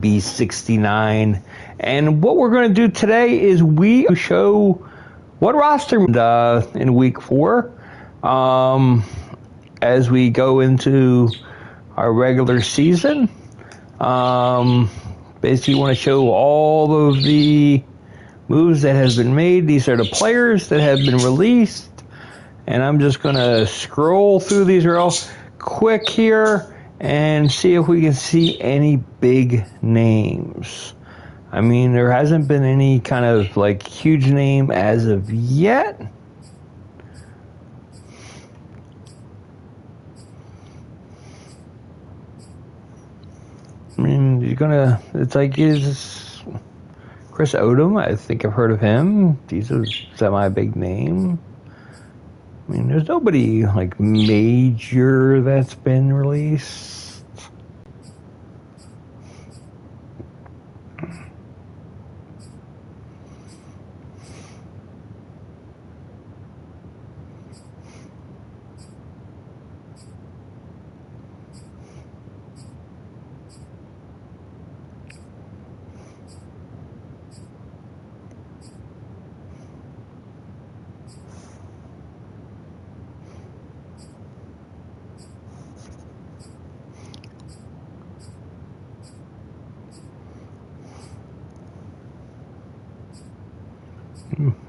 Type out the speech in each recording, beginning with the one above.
B69. And what we're going to do today is we show what roster in week 4 as we go into our regular season. Basically want to show all of the moves that has been made. These are the players that have been released. And I'm just going to scroll through these real quick here and see if we can see any big names. I mean, there hasn't been any kind of like huge name as of yet. I mean, it's like, is Chris Odom? I think I've heard of him. He's a semi-big name. I mean, there's nobody like major that's been released.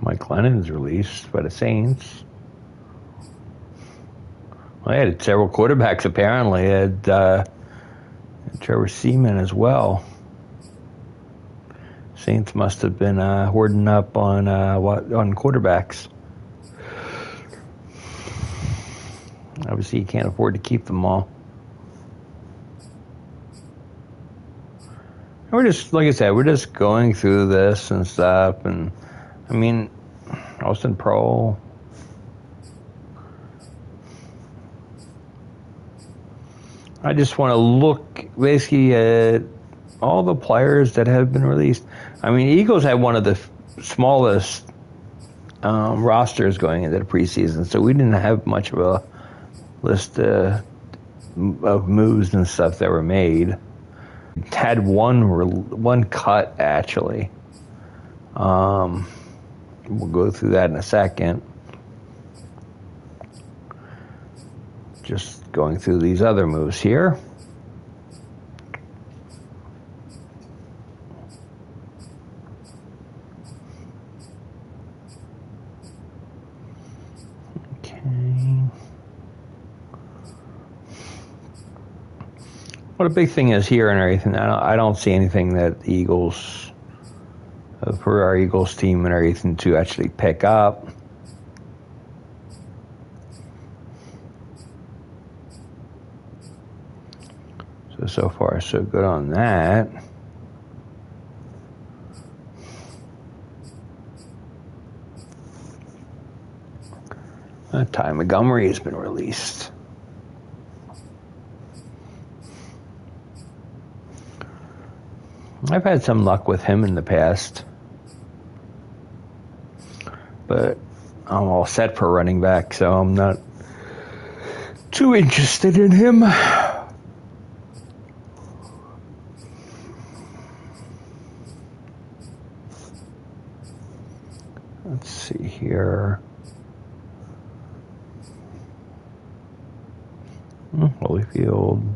Mike Lennon's released by the Saints. Well, they had several quarterbacks apparently. They had Trevor Seaman as well. Saints must have been hoarding up on quarterbacks. Obviously, you can't afford to keep them all. We're just, like I said, we're just going through this and stuff, and I mean, Austin Pro. I just want to look basically at all the players that have been released. I mean, Eagles had one of the smallest rosters going into the preseason, so we didn't have much of a list of moves and stuff that were made. Had one cut actually. We'll go through that in a second. Just going through these other moves here. Okay. What a big thing is here and everything. I don't see anything that the Eagles, for our Eagles team and everything, to actually pick up. So far, so good on that. Ty Montgomery has been released. I've had some luck with him in the past, but I'm all set for running back, so I'm not too interested in him. Let's see here. Holyfield.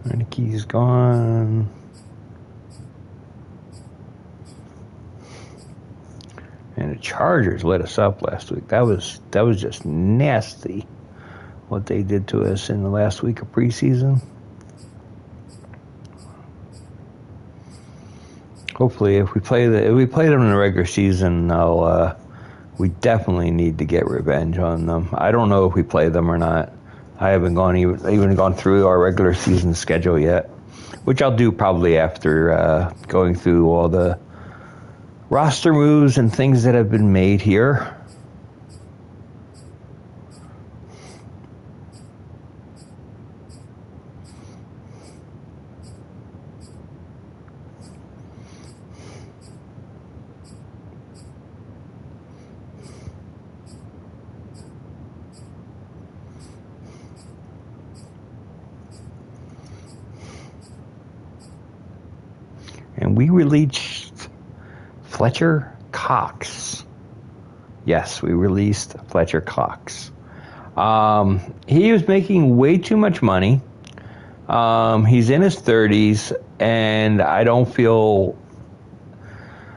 Heineke's gone. And the Chargers lit us up last week. That was just nasty what they did to us in the last week of preseason. Hopefully, if we play them in the regular season, we definitely need to get revenge on them. I don't know if we play them or not. I haven't even gone through our regular season schedule yet, which I'll do probably after going through all the roster moves and things that have been made here. And we released Fletcher Cox. Yes, we released Fletcher Cox. He was making way too much money. He's in his 30s, and I don't feel,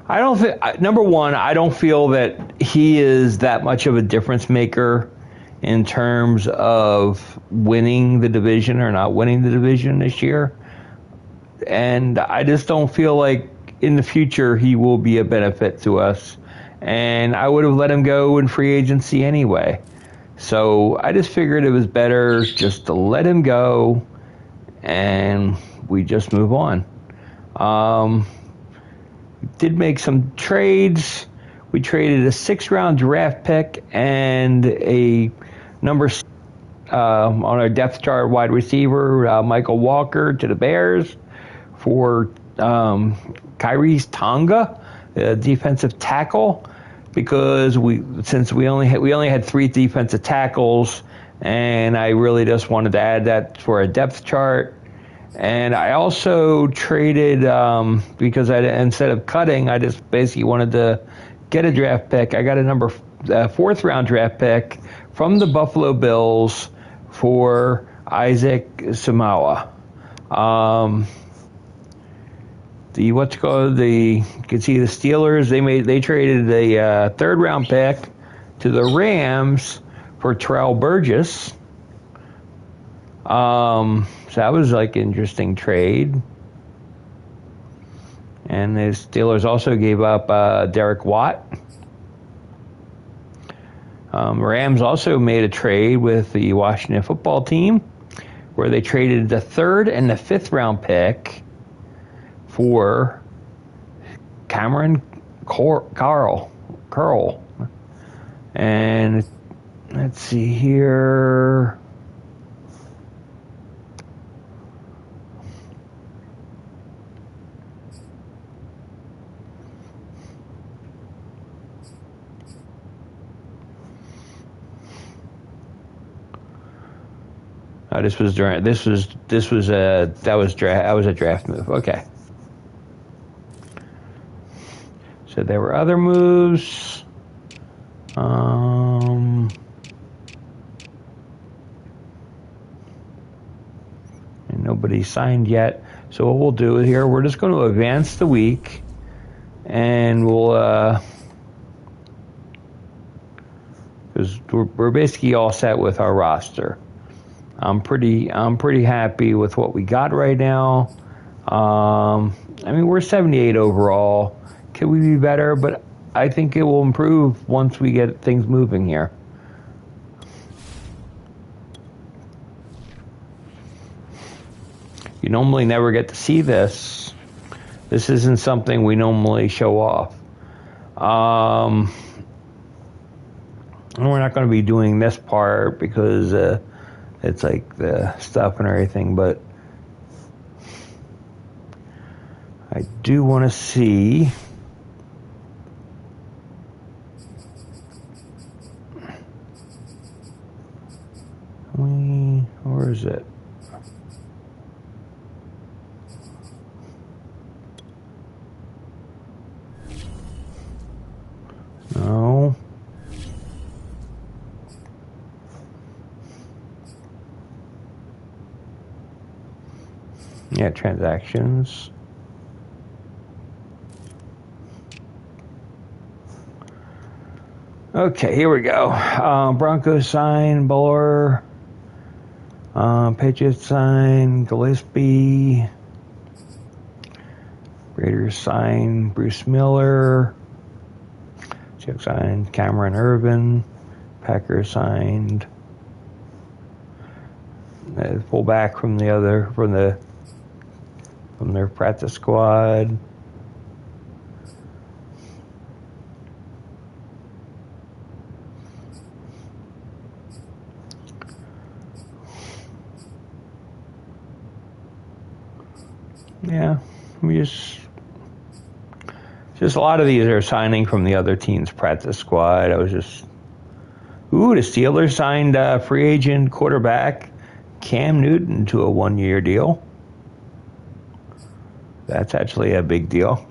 number one, I don't feel that he is that much of a difference maker in terms of winning the division or not winning the division this year. And I just don't feel like in the future he will be a benefit to us. And I would have let him go in free agency anyway. So I just figured it was better just to let him go and we just move on. Did make some trades. We traded a 6th-round draft pick and a number on our depth chart wide receiver, Michael Walker, to the Bears for Kyrie's Tonga, defensive tackle, because we only had 3 defensive tackles, and I really just wanted to add that for a depth chart. And I also traded because instead of cutting, I just basically wanted to get a draft pick. I got a 4th-round draft pick from the Buffalo Bills for Isaac Samawa. You can see the Steelers, they traded a 3rd-round pick to the Rams for Terrell Burgess. So that was like an interesting trade. And the Steelers also gave up Derek Watt. Rams also made a trade with the Washington football team where they traded the 3rd and the 5th-round pick for Cameron Curl. And let's see here. That was a draft move. Okay. So there were other moves. And nobody signed yet. So what we'll do here, we're just going to advance the week, and we'll because we're basically all set with our roster. I'm pretty happy with what we got right now. We're 78 overall. Could we be better? But I think it will improve once we get things moving here. You normally never get to see this. This isn't something we normally show off. And we're not going to be doing this part because it's like the stuff and everything, but I do want to see where is it? No. Yeah, transactions. Okay, here we go. Broncos sign Buller. Patriots sign Gillespie. Raiders sign Bruce Miller. Seahawks signed Cameron Irvin. Packers signed fullback from their practice squad. Yeah, we just a lot of these are signing from the other team's practice squad. I was just, the Steelers signed free agent quarterback Cam Newton to a 1-year deal. That's actually a big deal.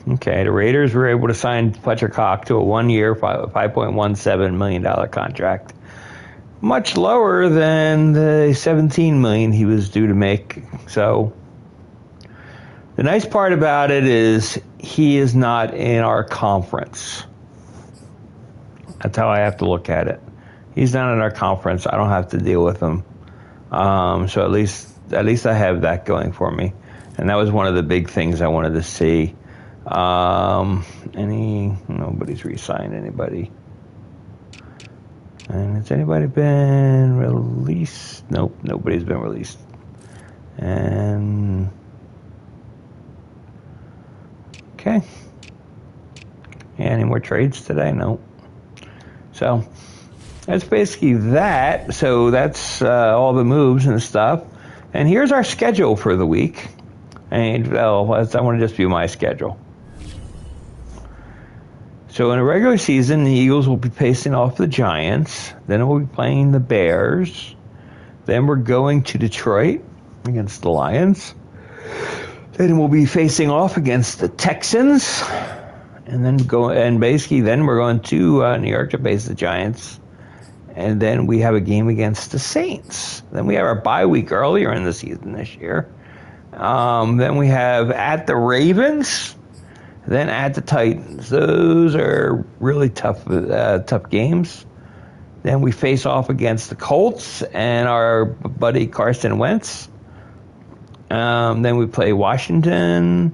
Okay, the Raiders were able to sign Fletcher Cox to a 1-year, $5.17 million contract. Much lower than the $17 million he was due to make. So, the nice part about it is he is not in our conference. That's how I have to look at it. He's not in our conference. I don't have to deal with him. So at least I have that going for me. And that was one of the big things I wanted to see. Nobody's re-signed anybody. And has anybody been released? Nope, nobody's been released. And okay. Any more trades today? Nope. So that's basically that. So that's all the moves and stuff. And here's our schedule for the week. And I want to just view my schedule. So in a regular season, the Eagles will be facing off the Giants. Then we'll be playing the Bears. Then we're going to Detroit against the Lions. Then we'll be facing off against the Texans. And then we're going to New York to face the Giants. And then we have a game against the Saints. Then we have our bye week earlier in the season this year. Then we have at the Ravens. Then at the Titans. Those are really tough games. Then we face off against the Colts and our buddy Carson Wentz. Then we play Washington,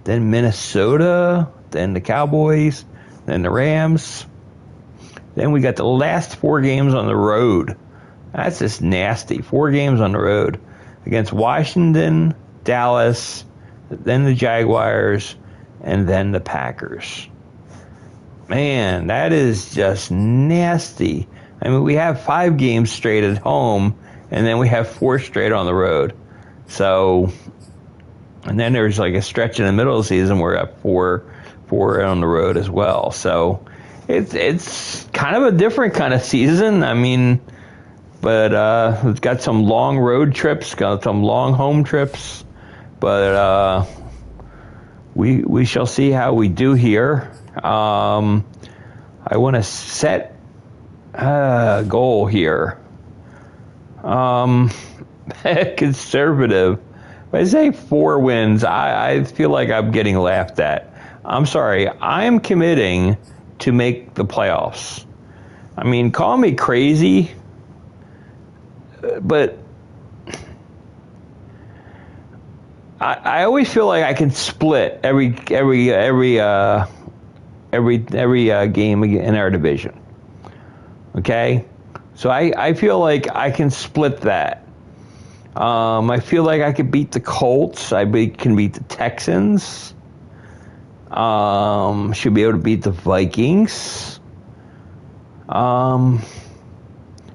then Minnesota, then the Cowboys, then the Rams. Then we got the last 4 games on the road. That's just nasty. 4 games on the road against Washington, Dallas, then the Jaguars, and then the Packers. Man, that is just nasty. I mean, we have 5 games straight at home, and then we have 4 straight on the road. So, and then there's like a stretch in the middle of the season where we're at 4 on the road as well. So, it's kind of a different kind of season. I mean, but it's got some long road trips, got some long home trips, but we shall see how we do here. I want to set a goal here. Conservative. If I say 4 wins, I feel like I'm getting laughed at. I'm sorry. I'm committing to make the playoffs. I mean, call me crazy, but I always feel like I can split every game in our division. Okay, so I feel like I can split that. I feel like I could beat the Colts. I can beat the Texans. Should be able to beat the Vikings.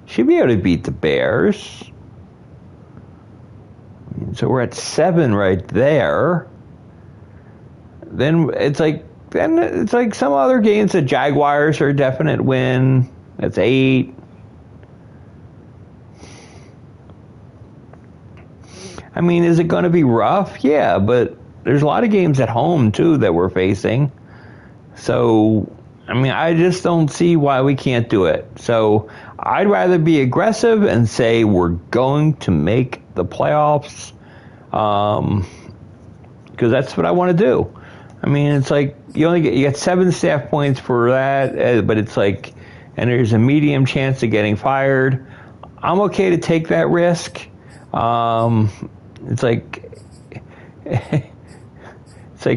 Should be able to beat the Bears. So we're at 7 right there. Then it's like some other games. The Jaguars are a definite win. That's 8. I mean, is it going to be rough? Yeah, but there's a lot of games at home, too, that we're facing. So, I mean, I just don't see why we can't do it. So, I'd rather be aggressive and say we're going to make the playoffs, because that's what I want to do. I mean, it's like you get 7 staff points for that, but it's like, and there's a medium chance of getting fired. I'm okay to take that risk. It's like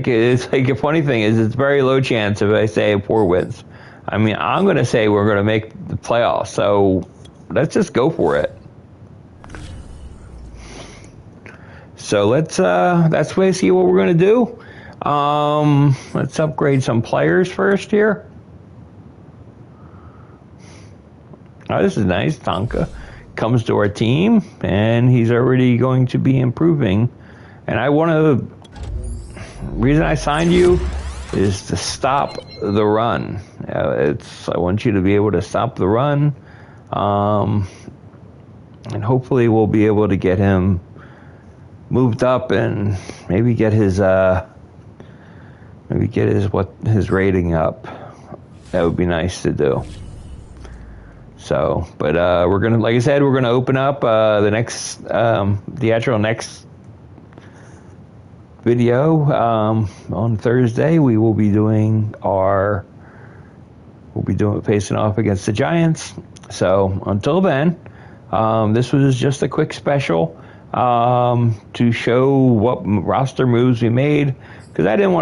a funny thing is it's very low chance if I say 4 wins. I mean, I'm going to say we're going to make the playoffs. So let's just go for it. So let's basically what we're going to do. Let's upgrade some players first here. Oh, this is nice. Tonka comes to our team, and he's already going to be improving. And reason I signed you is to stop the run. I want you to be able to stop the run, and hopefully we'll be able to get him moved up and maybe get his rating up. That would be nice to do. So, but we're gonna, like I said, we're gonna open up the actual next video on Thursday. We'll be facing off against the Giants. So until then, this was just a quick special to show what roster moves we made, because what I didn't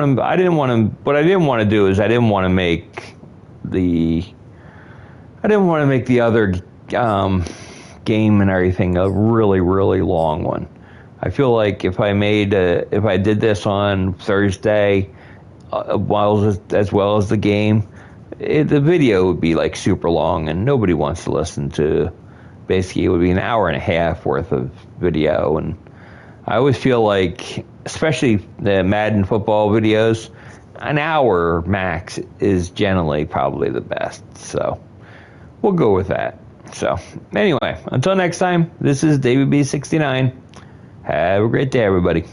want to do is I didn't want to make the other game and everything a really, really long one. I feel like if I did this on Thursday, as well as the game, the video would be like super long, and nobody wants to listen to. Basically, it would be an hour and a half worth of video, and I always feel like, especially the Madden football videos, an hour max is generally probably the best. So we'll go with that. So anyway, until next time, this is David B69. Have a great day, everybody.